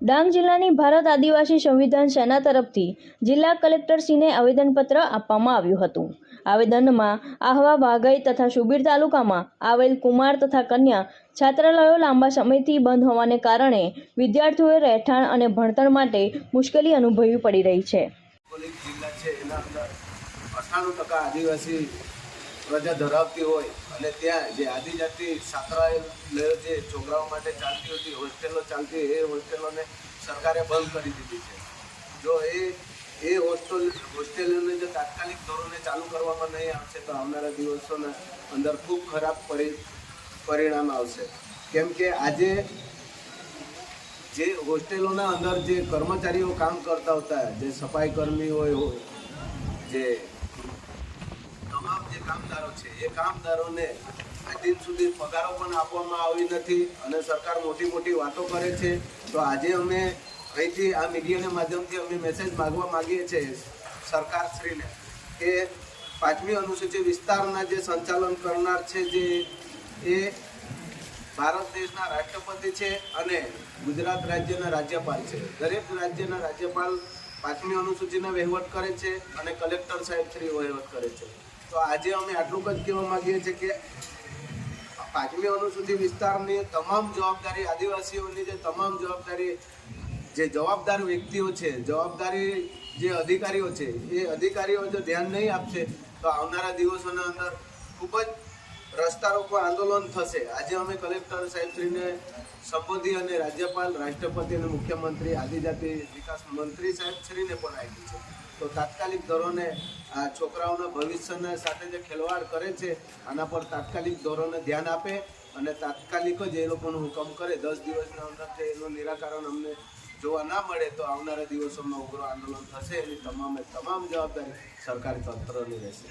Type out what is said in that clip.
ડાંગ જિલ્લાની ભારત આદિવાસી સંવિધાન સેના તરફથી જિલ્લા કલેક્ટરશ્રીને આવેદનપત્ર આપવામાં આવ્યું હતું। આવેદનમાં આહવા, વાઘઈ તથા સુબીર તાલુકામાં આવેલ કુમાર તથા કન્યા છાત્રાલયો લાંબા સમયથી બંધ હોવાને કારણે વિદ્યાર્થીઓએ રહેઠાણ અને ભણતર માટે મુશ્કેલી અનુભવવી પડી રહી છે। જિલ્લા છે એના અંદર 98% આદિવાસી પ્રજા ધરાવતી હોય અને ત્યાં જે આદિજાતિ છાત્રાલયો જે છોકરાઓ માટે ચાલતી હતી, હોસ્ટેલો ચાલતી, એ હોસ્ટેલોને સરકારે બંધ કરી દીધી છે। જો એ હોસ્ટેલોને જો તાત્કાલિક ધોરણે ચાલુ કરવામાં નહીં આવશે તો આવનારા દિવસોના અંદર ખૂબ ખરાબ પરિણામ આવશે। કેમ કે આજે જે હોસ્ટેલોના અંદર જે કર્મચારીઓ કામ કરતા હતા, જે સફાઈ કર્મી હોય, જે તમામ જે કામદારો છે, એ કામદારોને આજ દિન સુધી પગારો પણ આપવામાં આવી નથી અને સરકાર મોટી મોટી વાતો કરે છે। તો આજે અમે અહીંથી આ મીડિયાના માધ્યમથી અમે મેસેજ માંગવા માંગીએ છીએ સરકારશ્રીને કે 5મી અનુસૂચિત વિસ્તારના જે સંચાલન કરનાર છે, જે એ ભારત દેશના રાષ્ટ્રપતિ છે અને ગુજરાત રાજ્યના રાજ્યપાલ છે। દરેક રાજ્યના રાજ્યપાલ 5મી અનુસૂચિના વહીવટ કરે છે અને કલેક્ટર સાહેબ શ્રી વહીવટ કરે છે। તો આજે અમે આટલું જ કહેવા માગીએ છીએ કે 5મી અનુસૂચિત વિસ્તારની તમામ જવાબદારી, આદિવાસીઓની જે તમામ જવાબદારી, જે જવાબદાર વ્યક્તિઓ છે, જવાબદારી જે અધિકારીઓ છે, એ અધિકારીઓ જો ધ્યાન નહીં આપશે તો આવનારા દિવસોના અંદર ખૂબ જ રસ્તા રોકો આંદોલન થશે। આજે અમે કલેક્ટર સાહેબશ્રીને સંબોધી અને રાજ્યપાલ, રાષ્ટ્રપતિ અને મુખ્યમંત્રી, આદિજાતિ વિકાસ મંત્રી સાહેબશ્રીને પણ આપી છે। તો તાત્કાલિક ધોરણે આ છોકરાઓના ભવિષ્યના સાથે જે ખેલવાડ કરે છે, આના પર તાત્કાલિક ધોરણે ધ્યાન આપે અને તાત્કાલિક જ એ લોકોનો હુકમ કરે। 10 દિવસના અંદર એનું નિરાકરણ અમને જોવા ના મળે તો આવનારા દિવસોમાં ઉગ્ર આંદોલન થશે। એની તમામ જવાબદારી સરકારી તંત્રની રહેશે।